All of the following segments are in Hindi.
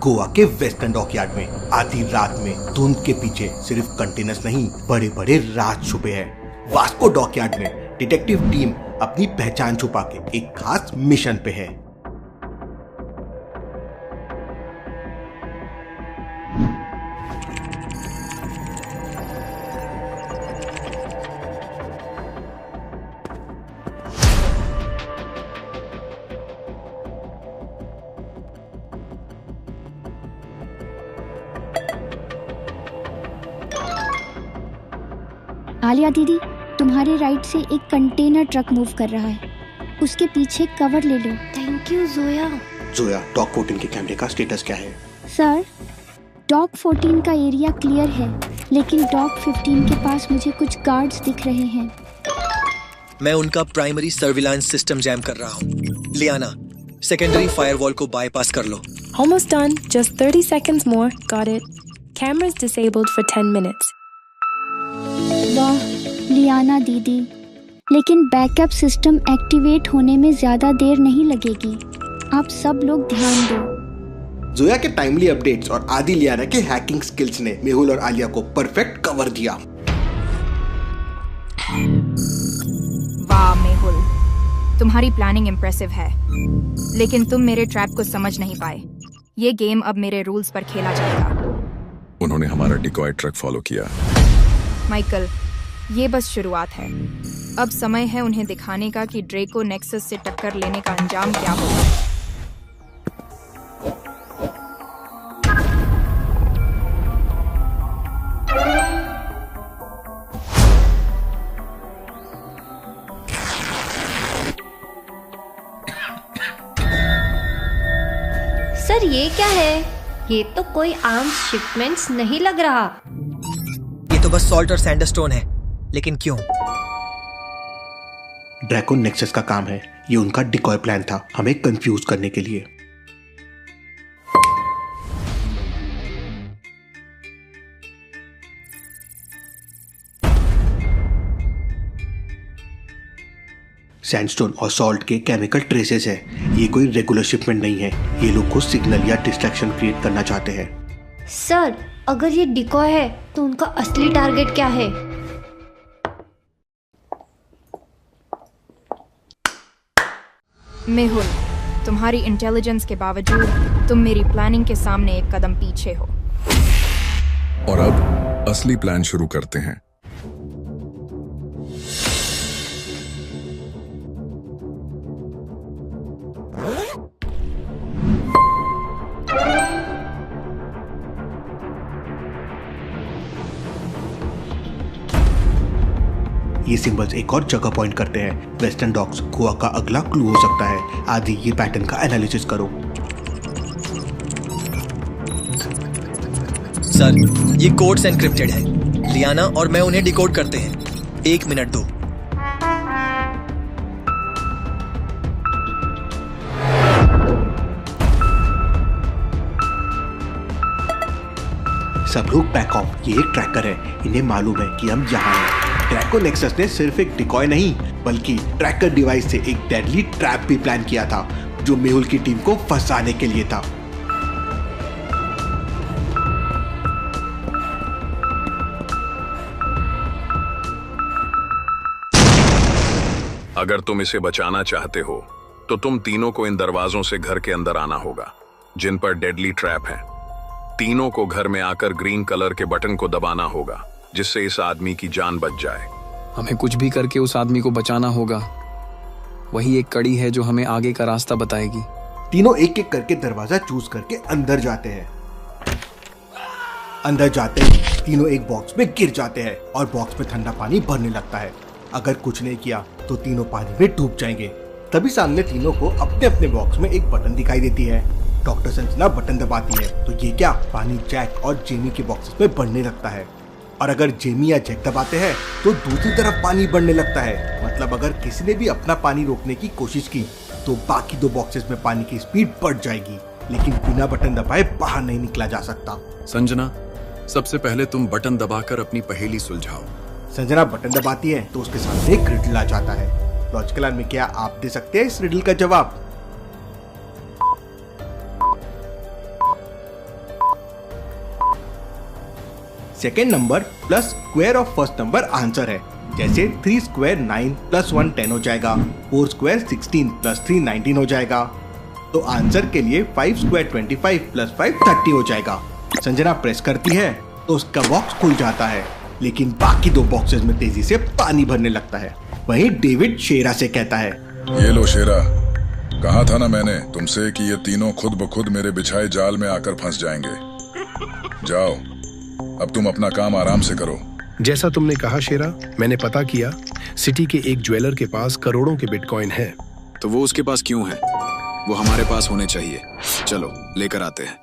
गोवा के वेस्टर्न डॉकयार्ड में आधी रात में धुंध के पीछे सिर्फ कंटेनर्स नहीं, बड़े बड़े राज छुपे हैं। वास्को डॉकयार्ड में डिटेक्टिव टीम अपनी पहचान छुपा के एक खास मिशन पे है। आलिया दीदी, तुम्हारे राइट से एक कंटेनर ट्रक मूव कर रहा है, उसके पीछे कवर ले लो। Thank you Zoya. Zoya, dock 14 के कैमरे का स्टेटस क्या है? सर, डॉक 14 का एरिया क्लियर है, लेकिन डॉक 15 के पास मुझे कुछ गार्ड्स दिख रहे हैं। मैं उनका प्राइमरी सर्विलांस सिस्टम जैम कर रहा हूँ। लियाना, सेकेंडरी फायरवॉल को बाईपास कर लो। Almost done. Just 30 seconds more. Got it. Cameras disabled for 10 minutes. वाह लियाना दीदी, लेकिन बैकअप सिस्टम एक्टिवेट होने में ज्यादा देर नहीं लगेगी। आप सब लोग ध्यान दो। जोया के टाइमली अपडेट्स और आदि लियाना के हैकिंग स्किल्स ने मेहुल और आलिया को परफेक्ट कवर दिया। वाह मेहुल, तुम्हारी प्लानिंग इम्प्रेसिव है, लेकिन तुम मेरे ट्रैप को समझ नहीं पाए। ये गेम अब मेरे रूल्स पर खेला जाएगा। उन्होंने हमारा डिकॉय ट्रक फॉलो किया। माइकल, ये बस शुरुआत है। अब समय है उन्हें दिखाने का कि ड्रेको नेक्सस से टक्कर लेने का अंजाम क्या होगा। सर ये क्या है? ये तो कोई आर्म्स शिपमेंट्स नहीं लग रहा। ये तो बस सॉल्ट और सैंडस्टोन है, लेकिन क्यों? ड्रैको नेक्सस का काम है। ये उनका डिकॉय प्लान था, हमें कंफ्यूज करने के लिए। सैंडस्टोन और सॉल्ट के केमिकल ट्रेसेस है। ये कोई रेगुलर शिपमेंट नहीं है। ये लोग को सिग्नल या डिस्ट्रैक्शन क्रिएट करना चाहते हैं। सर, अगर ये डिकॉय है तो उनका असली टारगेट क्या है? मेहुल, तुम्हारी इंटेलिजेंस के बावजूद तुम मेरी प्लानिंग के सामने एक कदम पीछे हो। और अब असली प्लान शुरू करते हैं। ये सिंबल्स एक और जगह पॉइंट करते हैं। वेस्टर्न डॉक्स गोवा का अगला क्लू हो सकता है। आदि, ये पैटर्न का एनालिसिस करो। सर, ये कोड्स एनक्रिप्टेड है। लियाना और मैं उन्हें डिकोड करते हैं। 1 मिनट दो। सब लोग बैक ऑफ। ये एक ट्रैकर है, इन्हें मालूम है कि हम यहाँ हैं। ड्रैको नेक्सस ने सिर्फ एक डिकॉय नहीं, बल्कि ट्रैकर डिवाइस से एक डेडली ट्रैप भी प्लान किया था, जो मेहुल की टीम को फंसाने के लिए था। अगर तुम इसे बचाना चाहते हो, तो तुम तीनों को इन दरवाजों से घर के अंदर आना होगा, जिन पर डेडली ट्रैप है। तीनों को घर में आकर ग्रीन कलर के बटन को दबाना होगा, जिससे इस आदमी की जान बच जाए। हमें कुछ भी करके उस आदमी को बचाना होगा। वही एक कड़ी है जो हमें आगे का रास्ता बताएगी। तीनों एक एक करके दरवाजा चूज करके अंदर जाते हैं। अंदर जाते ही तीनों एक बॉक्स में गिर जाते हैं और बॉक्स में ठंडा पानी भरने लगता है। अगर कुछ नहीं किया तो तीनों पानी में डूब जाएंगे। तभी सामने तीनों को अपने अपने बॉक्स में एक बटन दिखाई देती है। डॉक्टर संजना बटन दबाती है तो ये क्या, पानी जैक और जेमी के बॉक्सेस में बढ़ने लगता है। और अगर जेमी या जैक दबाते हैं तो दूसरी तरफ पानी बढ़ने लगता है। मतलब अगर किसी ने भी अपना पानी रोकने की कोशिश की तो बाकी 2 बॉक्सेस में पानी की स्पीड बढ़ जाएगी, लेकिन बिना बटन दबाए बाहर नहीं निकला जा सकता। संजना, सबसे पहले तुम बटन दबाकर अपनी पहेली सुलझाओ। संजना बटन दबाती है तो उसके सामने एक रिडल आ जाता है। लॉजिकल में क्या आप दे सकते हैं इस रिडल का जवाब? Second number plus square of first number answer है। जैसे 3 स्क्वायर 9 प्लस 1 10 हो जाएगा, 4 स्क्वायर 16 प्लस 3 19 हो जाएगा। तो आंसर के लिए 5 स्क्वायर 25 प्लस 5 30 हो जाएगा। संजना प्रेस करती है तो उसका बॉक्स खुल जाता है, लेकिन बाकी 2 बॉक्सेस में तेजी से पानी भरने लगता है। वहीं डेविड शेरा से कहता है, ये लो शेरा, कहा था ना मैंने तुमसे कि ये तीनों खुद ब खुद मेरे बिछाए जाल में आकर फंस जाएंगे। जाओ, अब तुम अपना काम आराम से करो। जैसा तुमने कहा शेरा, मैंने पता किया, सिटी के एक ज्वेलर के पास करोड़ों के बिटकॉइन हैं। तो वो उसके पास क्यों है? वो हमारे पास होने चाहिए। चलो लेकर आते हैं।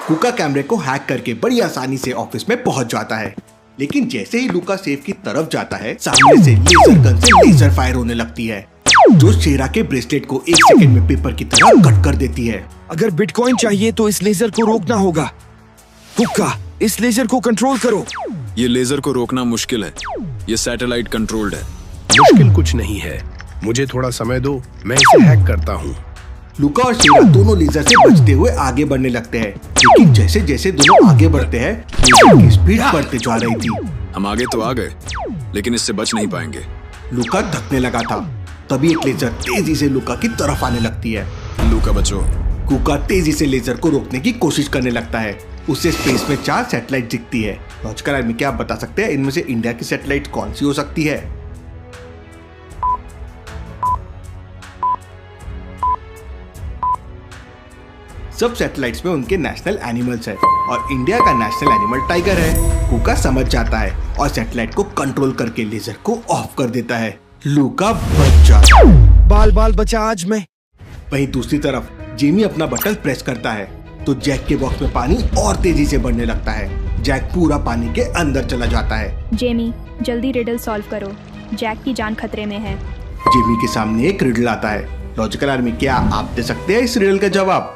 कुका कैमरे को हैक करके बड़ी आसानी से ऑफिस में पहुंच जाता है, लेकिन जैसे ही लूका सेफ की तरफ जाता है, सामने से लेजर गन से लेजर फायर होने लगती है, जो शेरा के ब्रेसलेट को 1 सेकंड में पेपर की तरह कट कर देती है। अगर बिटकॉइन चाहिए तो इस लेजर को रोकना होगा। कुका, इस लेजर को कंट्रोल करो। ये लेजर को रोकना मुश्किल है, ये सैटेलाइट कंट्रोल्ड है। मुश्किल कुछ नहीं है, मुझे थोड़ा समय दो, मैं इसे हैक करता हूँ। लूका और शेरा दोनों लेजर से बचते हुए आगे बढ़ने लगते हैं, लेकिन जैसे जैसे दोनों आगे बढ़ते हैं, लेजर की स्पीड बढ़ते जा रही थी। हम आगे तो आ गए, लेकिन इससे बच नहीं पाएंगे। लूका थकने लगा था, तभी एक लेजर तेजी से लूका की तरफ आने लगती है। लूका बचो। कुका तेजी से लेजर को रोकने की कोशिश करने लगता है। उससे स्पेस में 4 सैटेलाइट दिखती है। लॉजिकल आर्मी, क्या आप बता सकते हैं इनमें से इंडिया की सैटेलाइट कौन सी हो सकती है? सब सैटेलाइट्स में उनके नेशनल एनिमल्स है और इंडिया का नेशनल एनिमल टाइगर है। कुका समझ जाता है और सैटेलाइट को कंट्रोल करके लेजर को ऑफ कर देता है। लूका बच जाता है। बाल बाल बचा आज मैं। वहीं दूसरी तरफ जेमी अपना बटन प्रेस करता है तो जैक के बॉक्स में पानी और तेजी से बढ़ने लगता है। जैक पूरा पानी के अंदर चला जाता है। जेमी, जल्दी रिडल सॉल्व करो, जैक की जान खतरे में है। जेमी के सामने एक रिडल आता है। लॉजिकल आर्मी, क्या आप दे सकते हैं इस रिडल का जवाब?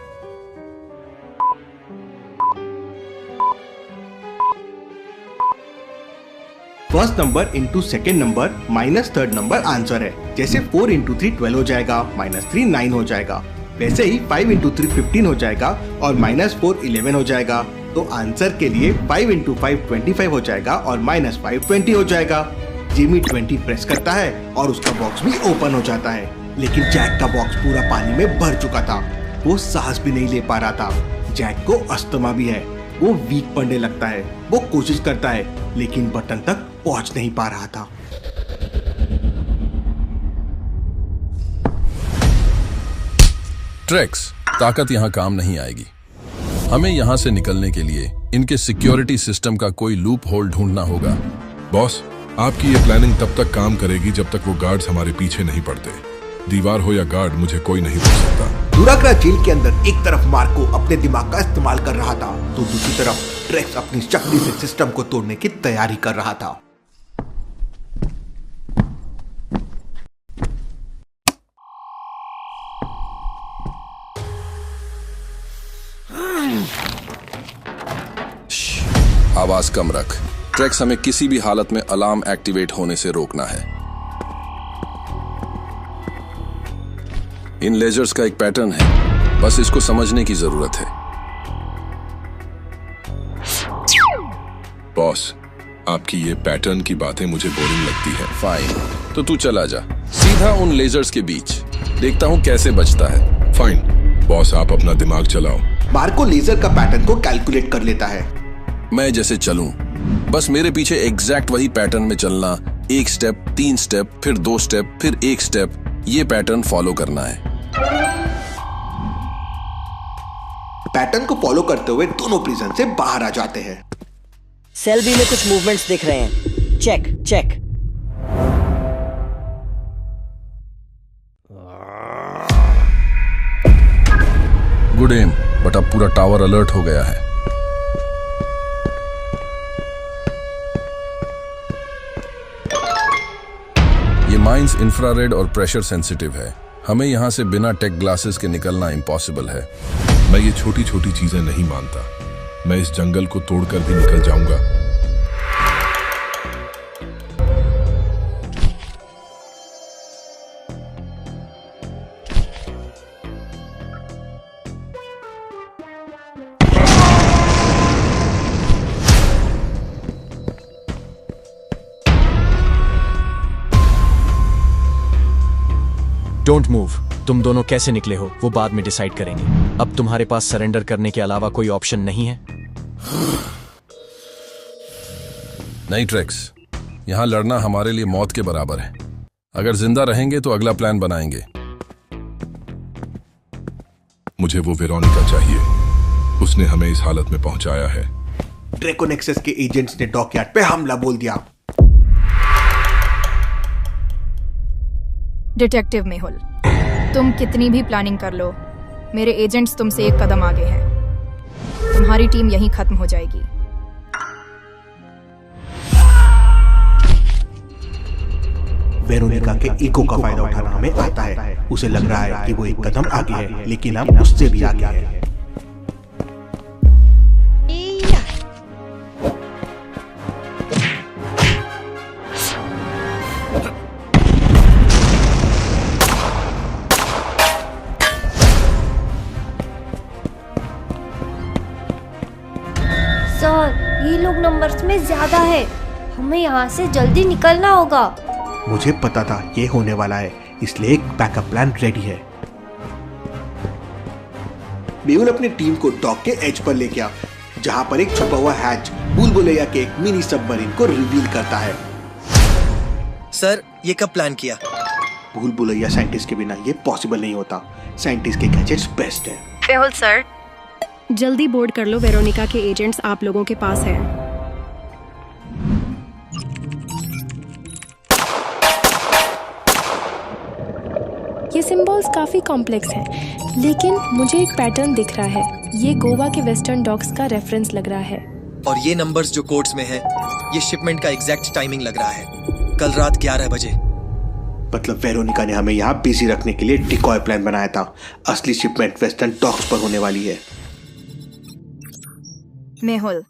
First number into second number minus third number answer है। जैसे 4 इंटू 3 12 हो जाएगा, -3 9 हो जाएगा। वैसे ही 5 इंटू 3 15 हो जाएगा और -4 11 हो जाएगा। तो आंसर के लिए 5 इंटू 5 25 हो जाएगा और -5 20 हो जाएगा। जिमी 20 प्रेस करता है और उसका बॉक्स भी ओपन हो जाता है, लेकिन जैक का बॉक्स पूरा पानी में भर चुका था। वो सांस भी नहीं ले पा रहा था। जैक को अस्थमा भी है, वो वीक पड़ने लगता है। वो कोशिश करता है, लेकिन बटन तक पहुंच नहीं पा रहा था। ट्रेक्स, ताकत यहाँ काम नहीं आएगी। हमें यहाँ से निकलने के लिए इनके सिक्योरिटी सिस्टम का कोई लूप होल ढूंढना होगा। बॉस, आपकी ये प्लानिंग तब तक काम करेगी जब तक वो गार्ड्स हमारे पीछे नहीं पड़ते। दीवार हो या गार्ड, मुझे कोई नहीं रोक सकता। दुराग्रा जेल के अंदर एक तरफ मार्को अपने दिमाग का इस्तेमाल कर रहा था, तो दूसरी तरफ ट्रेक्स अपनी शक्ति से सिस्टम को तोड़ने की तैयारी कर रहा था। आवाज कम रख। ट्रेक्स, हमें किसी भी हालत में अलार्म एक्टिवेट होने से रोकना है। इन लेजर्स का एक पैटर्न है, बस इसको समझने की जरूरत है। बॉस, आपकी ये पैटर्न की बातें मुझे बोरिंग लगती है। फाइन, तो तू चला जा सीधा उन लेजर्स के बीच, देखता हूं कैसे बचता है। फाइन बॉस, आप अपना दिमाग चलाओ। मार्को लेजर का पैटर्न को कैलकुलेट कर लेता है। मैं जैसे चलूं, बस मेरे पीछे एग्जैक्ट वही पैटर्न में चलना। 1 स्टेप, 3 स्टेप, फिर 2 स्टेप, फिर 1 स्टेप, ये पैटर्न फॉलो करना है। पैटर्न को फॉलो करते हुए दोनों प्रिजन से बाहर आ जाते हैं। सेल बी में कुछ मूवमेंट्स दिख रहे हैं। Check check. Good M, but अब पूरा टावर अलर्ट हो गया है। ये माइंस इंफ्रारेड और प्रेशर सेंसिटिव है। हमें यहाँ से बिना टेक ग्लासेस के निकलना इम्पॉसिबल है। मैं ये छोटी छोटी चीजें नहीं मानता। मैं इस जंगल को तोड़कर भी निकल जाऊंगा। Don't move. तुम दोनों कैसे निकले हो वो बाद में डिसाइड करेंगे। अब तुम्हारे पास सरेंडर करने के अलावा कोई ऑप्शन नहीं है। नहीं ट्रेक्स, यहाँ लड़ना हमारे लिए मौत के बराबर है। अगर जिंदा रहेंगे तो अगला प्लान बनाएंगे। मुझे वो वेरोनिका चाहिए, उसने हमें इस हालत में पहुंचाया है। ड्रैको नेक्सस के एजेंट्स ने डॉकयार्ड पे हमला बोल दिया। डिटेक्टिव मेहुल, तुम कितनी भी प्लानिंग कर लो, मेरे एजेंट्स तुमसे एक कदम आगे हैं। तुम्हारी टीम यहीं खत्म हो जाएगी। वेरोनिका के ईगो का फायदा उठाना हमें आता है। उसे लग रहा है कि वो एक कदम आगे है, लेकिन हम उससे भी आगे हैं। सर, ये लोग नंबर्स में ज्यादा है, हमें यहाँ से जल्दी निकलना होगा। मुझे पता था ये होने वाला है, इसलिए एक बैकअप प्लान रेडी है। मेहुल अपनी टीम को डॉक के एज पर ले गया, जहां पर एक छुपा हुआ हैच बुलबुलैया के एक मिनी सबमरीन को रिवील करता है। सर, ये कब प्लान किया? बुलबुलैया साइंटिस्ट के बिना ये पॉसिबल नहीं होता। साइंटिस्ट के गैजेट्स बेस्ट है। मेहुल सर, जल्दी बोर्ड कर लो, वेरोनिका के एजेंट्स आप लोगों के पास हैं। ये सिंबल्स काफी कॉम्प्लेक्स हैं, लेकिन मुझे एक पैटर्न दिख रहा है। ये गोवा के वेस्टर्न डॉक्स का रेफरेंस लग रहा है। और ये नंबर्स जो कोड्स में हैं, ये शिपमेंट का एग्जैक्ट टाइमिंग लग रहा है, कल रात 11 बजे। मतलब वेरोनिका ने हमें यहाँ बिजी रखने के लिए डिकॉय प्लान बनाया था। असली शिपमेंट वेस्टर्न डॉक्स पर होने वाली है। मेहुल,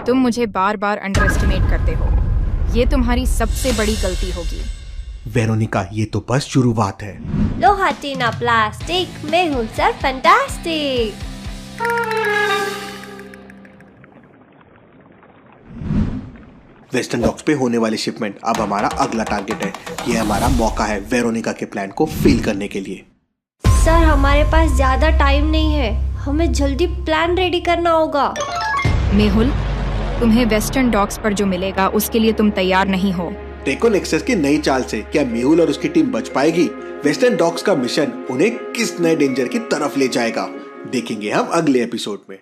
तुम मुझे बार बार अंडर एस्टिमेट करते हो। ये तुम्हारी सबसे बड़ी गलती होगी। वेरोनिका, ये तो बस शुरुआत है। लोहा टीना plastic, Mehul sir fantastic. Western docks पे होने वाली शिपमेंट अब हमारा अगला टारगेट है। ये हमारा मौका है वेरोनिका के प्लान को फेल करने के लिए। सर, हमारे पास ज्यादा टाइम नहीं है, हमें जल्दी प्लान रेडी करना होगा। मेहुल, तुम्हें वेस्टर्न डॉक्स पर जो मिलेगा उसके लिए तुम तैयार नहीं हो। ड्रैको नेक्सस की नई चाल से क्या मेहुल और उसकी टीम बच पाएगी? वेस्टर्न डॉक्स का मिशन उन्हें किस नए डेंजर की तरफ ले जाएगा, देखेंगे हम अगले एपिसोड में।